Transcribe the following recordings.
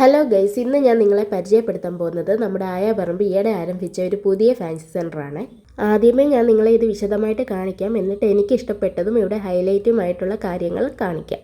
Hello guys, ഇന്ന് ഞാൻ നിങ്ങളെ പരിചയപ്പെടുത്താൻ പോകുന്നത് നമ്മുടെ ആയാപറമ്പ് ഈയിടെ ആരംഭിച്ച ഒരു പുതിയ ഫാൻസി സെൻ്ററാണ്. ആദ്യമേ ഞാൻ നിങ്ങളെ ഇത് വിശദമായിട്ട് കാണിക്കാം, എന്നിട്ട് എനിക്ക് ഇഷ്ടപ്പെട്ടതും ഇവിടെ ഹൈലൈറ്റുമായിട്ടുള്ള കാര്യങ്ങൾ കാണിക്കാം.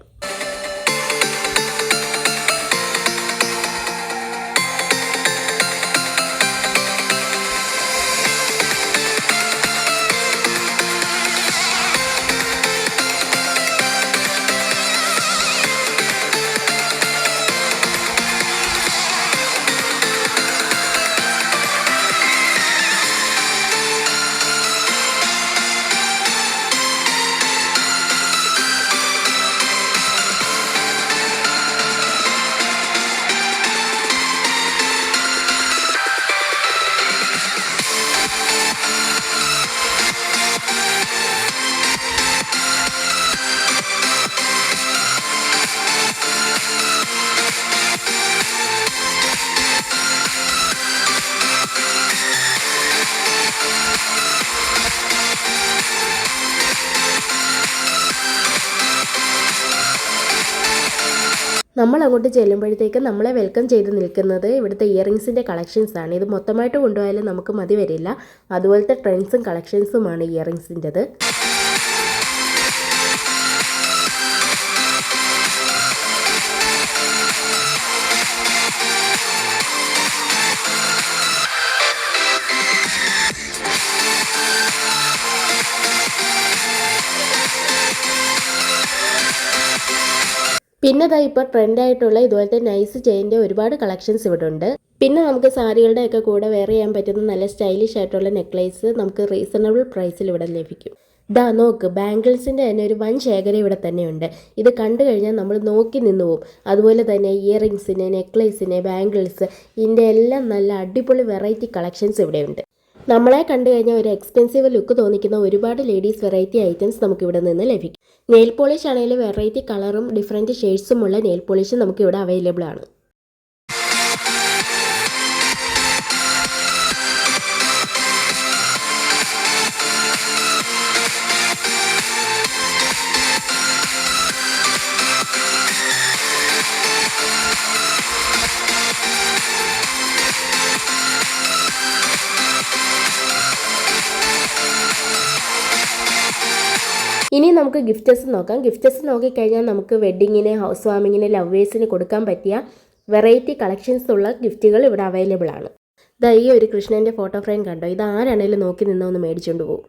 നമ്മൾ അങ്ങോട്ട് ചെല്ലുമ്പോഴത്തേക്ക് നമ്മളെ വെൽക്കം ചെയ്ത് നിൽക്കുന്നത് ഇവിടുത്തെ ഇയറിങ്സിൻ്റെ കളക്ഷൻസാണ്. ഇത് മൊത്തമായിട്ട് കൊണ്ടുപോയാലും നമുക്ക് മതി വരില്ല. അതുപോലത്തെ ട്രെൻഡ്സും കളക്ഷൻസുമാണ് ഇയറിങ്സിൻ്റെത്. പിന്നെ ഇപ്പോൾ ട്രെൻഡായിട്ടുള്ള ഇതുപോലത്തെ നൈസ് ചെയിൻ്റെ ഒരുപാട് കളക്ഷൻസ് ഇവിടെ ഉണ്ട്. പിന്നെ നമുക്ക് സാരികളുടെ ഒക്കെ കൂടെ വെയർ ചെയ്യാൻ പറ്റുന്ന നല്ല സ്റ്റൈലിഷ് ആയിട്ടുള്ള നെക്ലേസ് നമുക്ക് റീസണബിൾ പ്രൈസിൽ ഇവിടെ ലഭിക്കും. നോക്ക്, ബാംഗിൾസിൻ്റെ തന്നെ ഒരു വൻ ശേഖരം ഇവിടെ തന്നെയുണ്ട്. ഇത് കണ്ടു കഴിഞ്ഞാൽ നമ്മൾ നോക്കി നിന്നു പോകും. അതുപോലെ തന്നെ ഇയറിങ്സിന്, നെക്ലേസിന്, ബാംഗിൾസ്, ഇതിൻ്റെ എല്ലാം നല്ല അടിപൊളി വെറൈറ്റി കളക്ഷൻസ് ഇവിടെയുണ്ട്. നമ്മളെ കണ്ടു കഴിഞ്ഞാൽ ഒരു എക്സ്പെൻസീവ് ലുക്ക് തോന്നിക്കുന്ന ഒരുപാട് ലേഡീസ് വെറൈറ്റി ഐറ്റംസ് നമുക്ക് ഇവിടെ നിന്ന് ലഭിക്കും. നെയിൽ പോളിഷ് ആണെങ്കിൽ വെറൈറ്റി കളറും ഡിഫറെൻറ്റ് ഷെയ്ഡ്സുമുള്ള നെയിൽ പോളിഷ് നമുക്ക് ഇവിടെ അവൈലബിൾ ആണ്. ഇനി നമുക്ക് ഗിഫ്റ്റസ് നോക്കാം. ഗിഫ്റ്റസ് നോക്കിക്കഴിഞ്ഞാൽ നമുക്ക് വെഡ്ഡിങ്ങിന്, ഹൗസ് വാമിങ്ങിന്, ലവേഴ്സിന് കൊടുക്കാൻ പറ്റിയ വെറൈറ്റി കളക്ഷൻസ് ഉള്ള ഗിഫ്റ്റുകൾ ഇവിടെ അവൈലബിൾ ആണ്. ഈ ഒരു കൃഷ്ണൻ്റെ ഫോട്ടോ ഫ്രെയിം കണ്ടോ? ഇത് ആരാണേലും നോക്കി നിന്നൊന്ന് മേടിച്ചുകൊണ്ട് പോകും.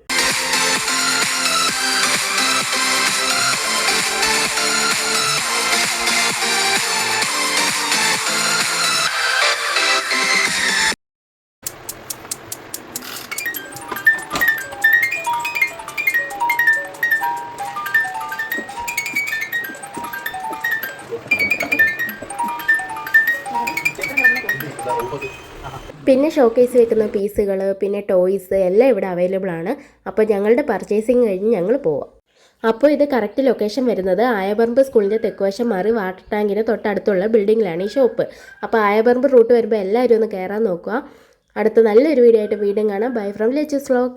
പിന്നെ ഷോക്കേസ് വെക്കുന്ന പീസുകൾ, പിന്നെ ടോയ്സ് എല്ലാം ഇവിടെ അവൈലബിൾ ആണ്. അപ്പോൾ ഞങ്ങളുടെ പർച്ചേസിങ് കഴിഞ്ഞ് ഞങ്ങൾ പോവാം. അപ്പോൾ ഇത് കറക്റ്റ് ലൊക്കേഷൻ വരുന്നത് ആയപറമ്പ് സ്കൂളിൻ്റെ തെക്കുവശം മാറി വാട്ടർ ടാങ്കിന് തൊട്ടടുത്തുള്ള ബിൽഡിങ്ങിലാണ് ഈ ഷോപ്പ്. അപ്പോൾ ആയപറമ്പ് റൂട്ട് വരുമ്പോൾ എല്ലാവരും ഒന്ന് കയറാൻ നോക്കുക. അടുത്ത നല്ലൊരു വീഡിയോ ആയിട്ട് വീണ്ടും കാണാം. Bye from leches vlog.